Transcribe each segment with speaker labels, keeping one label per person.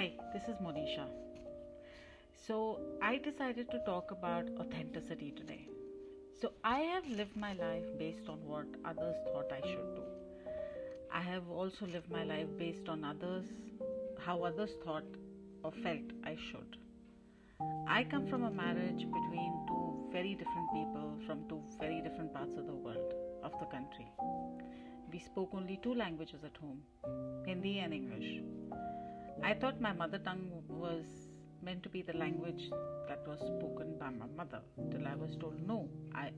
Speaker 1: Hi, this is Monisha. So, I decided to talk about authenticity today. So, I have lived my life based on what others thought I should do. I have also lived my life based on how others thought or felt I should. I come from a marriage between two very different people from two very different parts of the world, of the country. We spoke only two languages at home, Hindi and English. I thought my mother tongue was meant to be the language that was spoken by my mother till I was told no,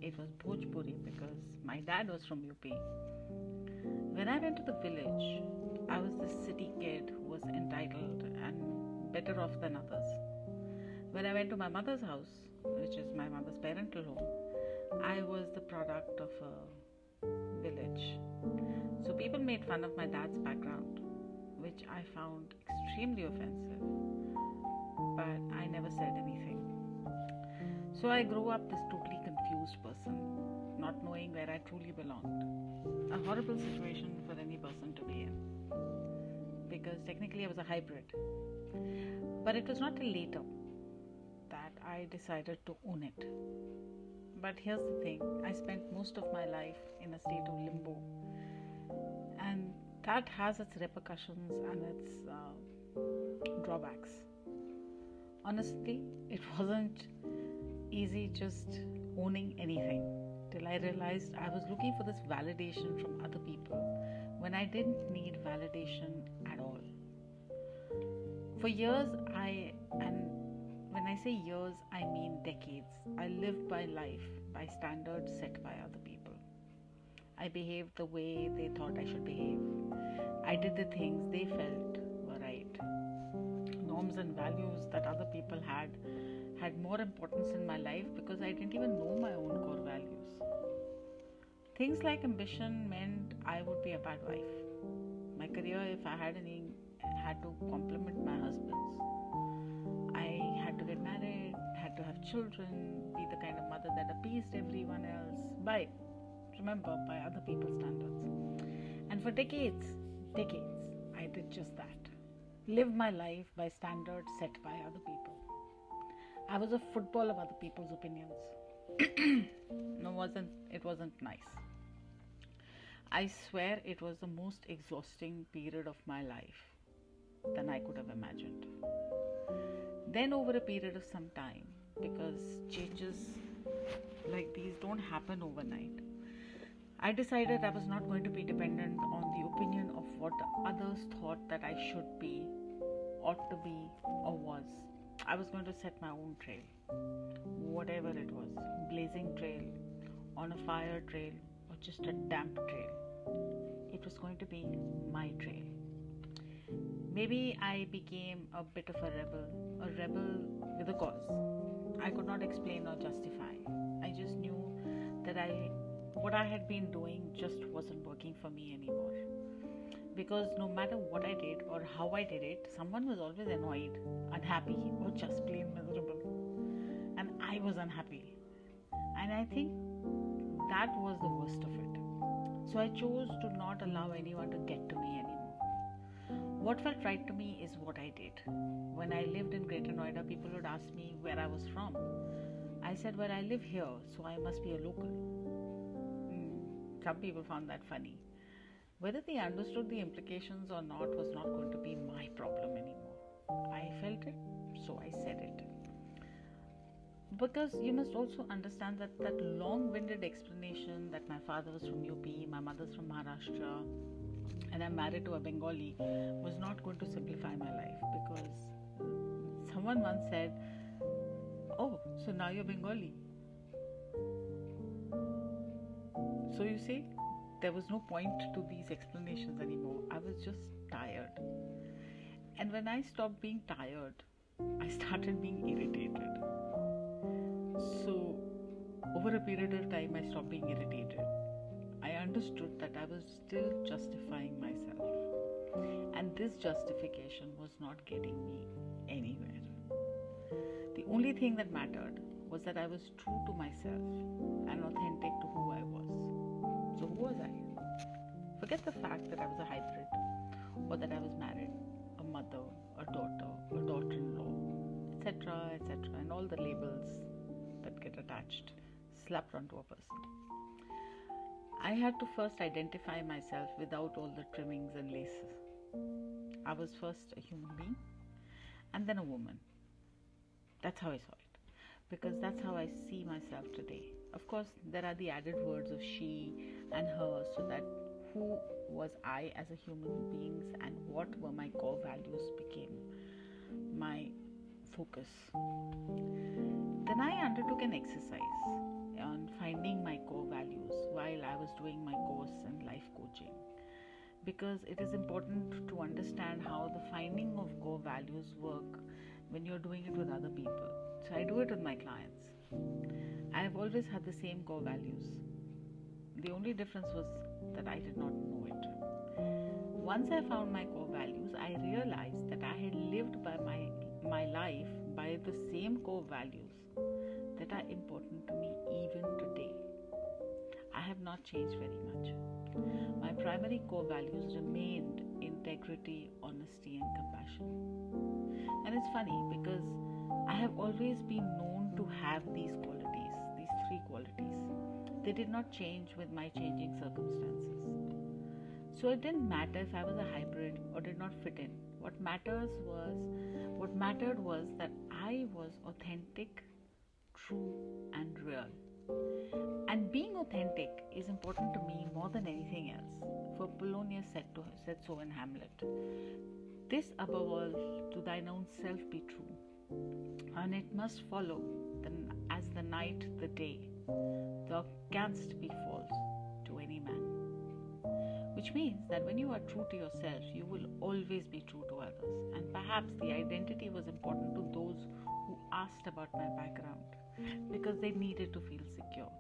Speaker 1: it was Bhojpuri because my dad was from UP. When I went to the village, I was this city kid who was entitled and better off than others. When I went to my mother's house, which is my mother's parental home, I was the product of a village. So people made fun of my dad's background, which I found extremely offensive, but I never said anything. So I grew up this totally confused person, not knowing where I truly belonged. A horrible situation for any person to be in, because technically I was a hybrid. But it was not till later that I decided to own it. But here's the thing, I spent most of my life in a state of limbo, and that has its repercussions and its drawbacks. Honestly, it wasn't easy just owning anything till I realized I was looking for this validation from other people when I didn't need validation at all. For years, and when I say years, I mean decades, I lived my life by standards set by other people. I behaved the way they thought I should behave. I did the things they felt were right. Norms and values that other people had more importance in my life because I didn't even know my own core values. Things like ambition meant I would be a bad wife. My career, if I had any, had to complement my husband's. I had to get married, had to have children, be the kind of mother that appeased everyone else by other people's standards. And for decades, I did just that. Lived my life by standards set by other people. I was a football of other people's opinions. It wasn't nice. I swear it was the most exhausting period of my life than I could have imagined. Then over a period of some time, because changes like these don't happen overnight, I decided I was not going to be dependent on the opinion of what others thought that I should be, ought to be, or was. I was going to set my own trail, whatever it was, blazing trail, on a fire trail, or just a damp trail. It was going to be my trail. Maybe I became a bit of a rebel with a cause. I could not explain or justify. I just knew that what I had been doing just wasn't working for me anymore. Because no matter what I did or how I did it, someone was always annoyed, unhappy, or just plain miserable. And I was unhappy. And I think that was the worst of it. So I chose to not allow anyone to get to me anymore. What felt right to me is what I did. When I lived in Greater Noida, people would ask me where I was from. I said, well, I live here, so I must be a local. Some people found that funny. Whether they understood the implications or not was not going to be my problem anymore. I felt it, so I said it. Because you must also understand that long-winded explanation that my father was from UP, my mother's from Maharashtra, and I'm married to a Bengali was not going to simplify my life, because someone once said, oh, so now you're Bengali. So you see, there was no point to these explanations anymore. I was just tired. And when I stopped being tired, I started being irritated. So over a period of time, I stopped being irritated. I understood that I was still justifying myself. And this justification was not getting me anywhere. The only thing that mattered was that I was true to myself and authentic to who I was. So who was I? Forget the fact that I was a hybrid, or that I was married, a mother, a daughter, a daughter-in-law, etc., etc., and all the labels that get attached, slapped onto a person. I had to first identify myself without all the trimmings and laces. I was first a human being and then a woman. That's how I saw it, because that's how I see myself today. Of course, there are the added words of she and her, so that who was I as a human being and what were my core values became my focus. Then I undertook an exercise on finding my core values while I was doing my course in life coaching, because it is important to understand how the finding of core values work when you're doing it with other people. So I do it with my clients. I have always had the same core values. The only difference was that I did not know it. Once I found my core values, I realized that I had lived by my life by the same core values that are important to me even today. I have not changed very much. My primary core values remained integrity, honesty, and compassion. And it's funny because I have always been known to have these qualities, these three qualities. They did not change with my changing circumstances. So it didn't matter if I was a hybrid or did not fit in. What mattered was that I was authentic, true, and real. And being authentic is important to me more than anything else. For Polonius said so in Hamlet. This above all, to thine own self be true, and it must follow as the night the day. Thou canst be false to any man. Which means that when you are true to yourself, you will always be true to others. And perhaps the identity was important to those who asked about my background, because they needed to feel secure.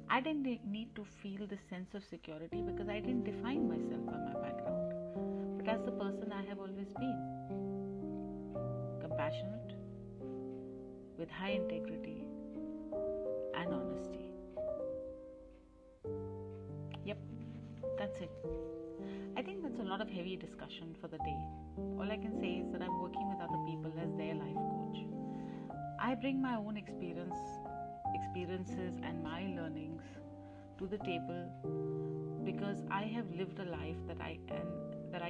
Speaker 1: I didn't need to feel the sense of security because I didn't define myself by my background, but as the person I have always been. Compassionate, with high integrity and honesty. Yep, that's it. I think that's a lot of heavy discussion for the day. All I can say is that I'm working with other people as their life coach. I bring my own experiences and my learnings to the table because I have lived a life that I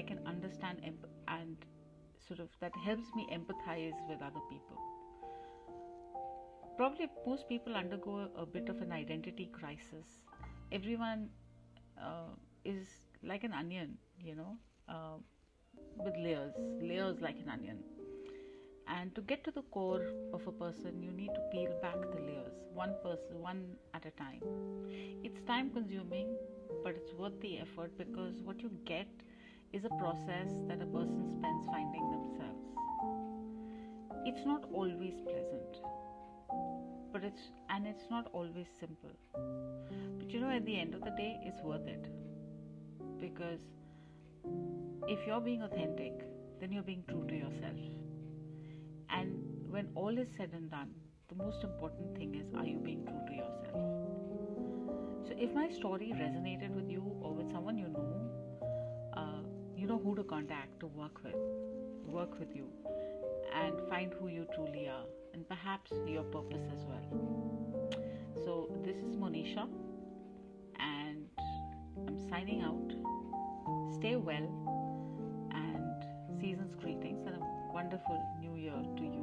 Speaker 1: can understand and sort of that helps me empathize with other people. Probably most people undergo a bit of an identity crisis. Everyone is like an onion, with layers like an onion. And to get to the core of a person, you need to peel back the layers, one at a time. It's time consuming, but it's worth the effort because what you get is a process that a person spends finding themselves. It's not always pleasant, but it's not always simple. But at the end of the day, it's worth it, because if you're being authentic, then you're being true to yourself. And when all is said and done, the most important thing is, are you being true to yourself? So if my story resonated with you or with someone you know who to contact to work with you and find who you truly are and perhaps your purpose as well. So this is Monisha and I'm signing out. Stay well and season's greetings and a wonderful new year to you.